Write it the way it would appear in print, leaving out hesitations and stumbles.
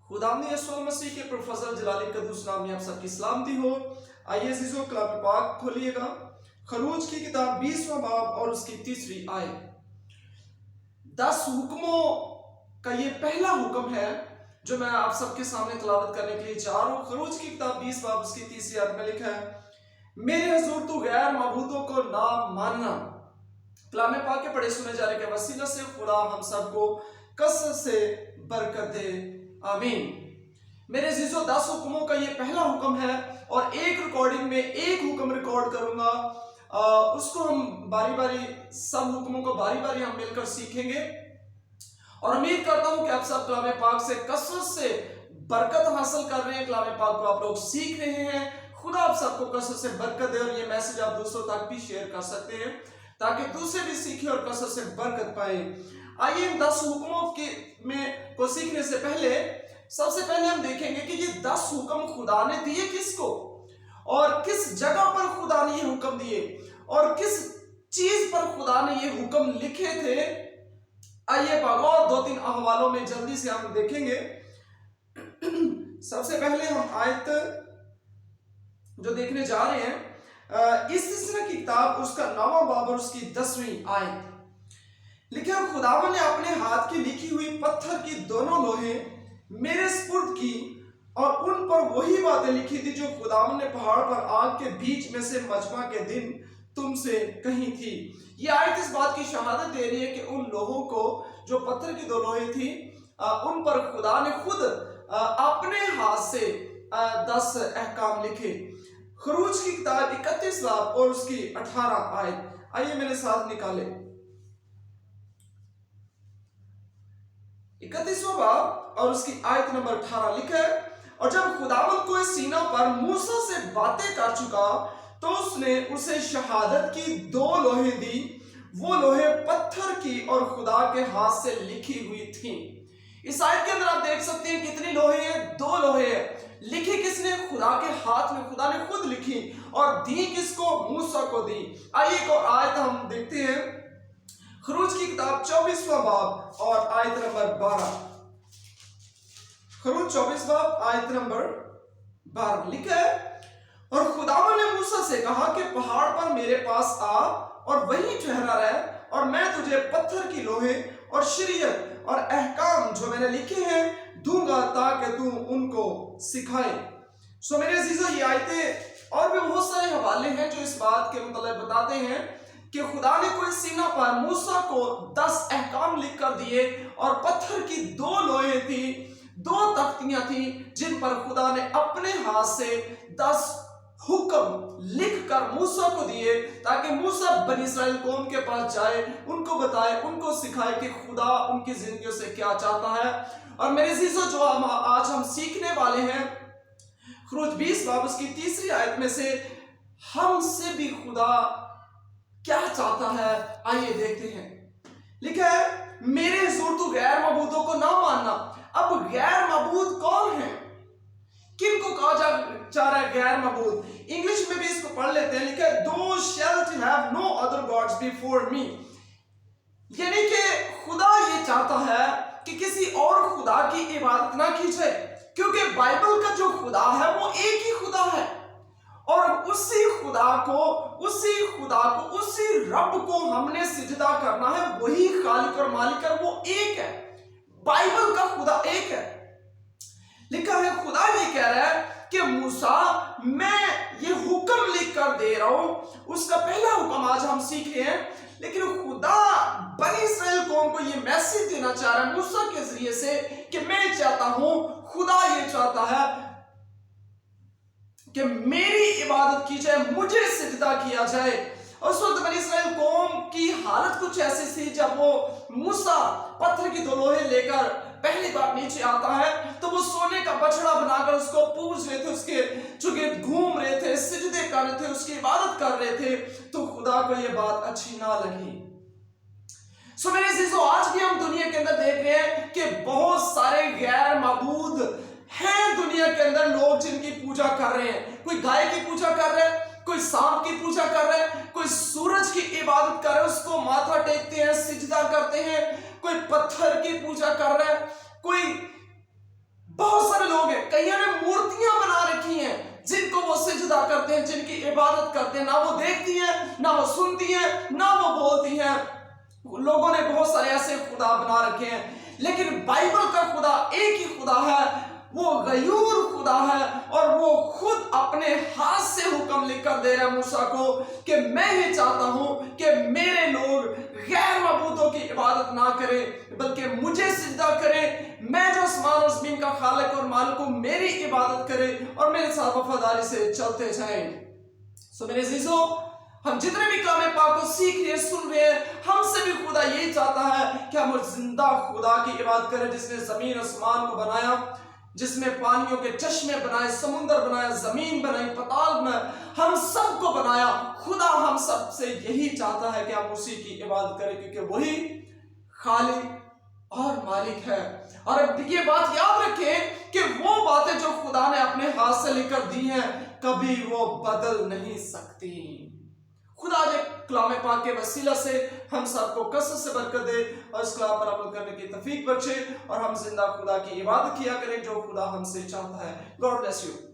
खुदावंद यीशु मसीह के प्रोफेसर जलाली कदूस नाम में आप सबकी सलामती हो। आइए अजीजों, कलाम पाक खोलिएगा, खरूज की किताब 20वां बाब और उसकी 3री आयत। 10 हुक्मों का ये पहला हुक्म है जो मैं आप सबके सामने तिलावत करने के लिए चाह रहा हूँ। खरूज की किताब 20 बाब उसकी 3री आयत में लिखा है, मेरे हुजूर तू गैर मबूदों को ना मानना। कलाम पाक के पढ़े सुने जाने के वसीला से खुदा हम सबको कसरत से बरकत दे, आमीन। मेरे अजीजों, 10 हुक्मों का ये पहला हुक्म है और एक रिकॉर्डिंग में एक हुक्म रिकॉर्ड करूंगा। उसको हम बारी बारी, सब हुक्मों को बारी बारी हम मिलकर सीखेंगे और उम्मीद करता हूं कि आप सब कलाम पाक से कसरत से बरकत हासिल कर रहे हैं। कलाम पाक को आप लोग सीख रहे हैं। खुदा आप सबको कसरत से बरकत दे और ये मैसेज आप दूसरों तक भी शेयर कर सकते हैं ताकि दूसरे भी सीखें और कसरत से बरकत पाए। आइए इन 10 हुक्मों को सीखने से पहले सबसे पहले हम देखेंगे कि ये 10 हुक्म खुदा ने दिए किसको और किस जगह पर खुदा ने ये हुक्म दिए और किस चीज पर खुदा ने ये हुक्म लिखे थे। आइए बगौर 2-3 अहवालों में जल्दी से हम देखेंगे। सबसे पहले हम आयत जो देखने जा रहे हैं, इस्तिस्ना की किताब उसका 9वां बाब और उसकी 10वीं आयत लिखा, खुदावन ने अपने हाथ की लिखी हुई पत्थर की दोनों लोहे मेरे स्पुर्द की और उन पर वही बातें लिखी थी जो खुदावन ने पहाड़ पर आग के बीच में से मजमा के दिन तुमसे कही थी। ये आयत इस बात की शहादत दे रही है कि उन लोगों को जो पत्थर की 2 लोहे थी उन पर खुदा ने खुद अपने हाथ से 10 अहकाम लिखे। खरूज की किताब 31 बाब और उसकी 18 आयत, आइए मेरे साथ निकाले। 31वां बाब और उसकी आयत नंबर 18 लिखा है, और जब खुदावंद को इस सीना पर मूसा से बातें कर चुका तो उसने उसे शहादत की 2 लोहे दी। वो लोहे पत्थर की और खुदा के हाथ से लिखी हुई थी। इस आयत के अंदर आप देख सकते हैं कितनी लोहे हैं, 2 लोहे हैं। लिखी किसने? खुदा के हाथ में, खुदा ने खुद लिखी और दी किसको? मूसा को दी। आइए एक और आयत हम देखते हैं, खरूज की किताब 24वां बाब और आयत नंबर 12। खरूज 24 बाब आयत नंबर 12 लिखा है, और खुदावन ने मूसा से कहा कि पहाड़ पर मेरे पास आ और वहीं ठहरा रह और मैं तुझे पत्थर की लोहे और शरीयत और अहकाम जो मैंने लिखे हैं दूंगा ताकि तू उनको सिखाए। सो मेरे अजीजों, ये आयतें और भी बहुत सारे हवाले हैं जो इस बात के मतलब बताते हैं कि खुदा ने कोई सीना पर मूसा को 10 अहकाम लिख कर दिए और पत्थर की 2 लोहे थी, 2 तख्तियां थी जिन पर खुदा ने अपने हाथ से 10 हुक्म लिखकर मूसा को दिए ताकि मूसा बनी इस्राएल कौम के पास जाए, उनको बताए, उनको सिखाए कि खुदा उनकी जिंदगियों से क्या चाहता है। और मेरे अजीजों, जो आज हम सीखने वाले हैं खरूज 20 बाब उसकी 3री आयत में से हमसे भी खुदा क्या चाहता है, आइए देखते हैं। लिखा है, मेरे हुजूर तू गैर मबूदों को ना मानना। अब गैर मबूद कौन है? किनको कहा जा रहा है गैर मबूद? इंग्लिश में भी इसको पढ़ लेते हैं। लिखा है, thou shalt have no other gods before me। यानी कि खुदा ये चाहता है कि किसी और खुदा की इबादत ना की जाए, क्योंकि बाइबल का जो खुदा है वो एक ही खुदा है और उसी खुदा को, उसी रब को हमने सिजदा करना है। वही खालिक और मालिक है, वो एक है। बाइबल का खुदा एक है। लिखा है, खुदा ये कह रहा है कि मूसा, मैं ये हुक्म लिख कर दे रहा हूं। उसका पहला हुक्म आज हम सीख रहे हैं, लेकिन खुदा बनी इस्राएल कौम को ये मैसेज देना चाह रहा है मूसा के जरिए से कि मैं चाहता हूं, खुदा ये चाहता है कि मेरी इबादत की जाए, मुझे सिजदा किया जाए। और उस वक्त बनी इस्राएल कौम की हालत कुछ ऐसी थी, जब वो मूसा पत्थर की 2 लोहे लेकर पहली बार नीचे आता है तो वो सोने का बछड़ा बनाकर उसको पूज रहे थे, उसके चुगे घूम रहे थे, सिजदे कर रहे थे, उसकी इबादत कर रहे थे। तो खुदा को ये बात अच्छी ना लगी। सो मेरे अजीजों, आज भी हम दुनिया के अंदर देख रहे हैं कि बहुत सारे गैर मबूद हैं दुनिया के अंदर, लोग जिनकी पूजा कर रहे हैं। कोई गाय की पूजा कर रहे हैं, कोई सांप की पूजा कर रहे हैं, कोई सूरज की इबादत कर रहे हैं, उसको माथा टेकते हैं, सिजदा करते हैं, कोई पत्थर की पूजा कर रहा है, कोई बहुत कईयों ने मूर्तियां बना रखी हैं जिनको वो सिजदा करते हैं, जिनकी इबादत करते हैं। ना वो देखती हैं, ना वो सुनती हैं, ना वो बोलती हैं। लोगों ने बहुत सारे ऐसे खुदा बना रखे हैं, लेकिन बाइबल का खुदा एक ही खुदा है, वो गयूर खुदा है। और वो खुद अपने हाथ से हुक्म लिखकर दे रहा है मूसा को कि मैं ये चाहता हूं कि मेरे लोग गैर मबूदों की इबादत ना करें, बल्कि मुझे सिजदा करें। मैं जो आसमान और ज़मीन का खालिक और मालिक हूं, मेरी इबादत करें और मेरे साथ वफादारी से चलते जाएं। सो मेरे अजीजों, हम जितने भी कलाम पाक को सीख रहे हैं, सुन रहे हैं, हमसे भी खुदा यही चाहता है कि हम उस जिंदा खुदा की इबादत करें जिसने जमीन आसमान को बनाया, जिसमें पानियों के चश्मे बनाए, समुंदर बनाया, जमीन बनाई, पताल बनाया, हम सबको बनाया। खुदा हम सब से यही चाहता है कि हम उसी की इबादत करें, क्योंकि वही खालिक और मालिक है। और अब ये बात याद रखें कि वो बातें जो खुदा ने अपने हाथ से लेकर दी हैं, कभी वो बदल नहीं सकती। खुदा ने कलाम पाक के वसीला से हम सबको कसरत से बरकत दे और इस कलाम पर अमल करने की तौफीक बख्शे और हम जिंदा खुदा की इबादत किया करें जो खुदा हमसे चाहता है। God bless you.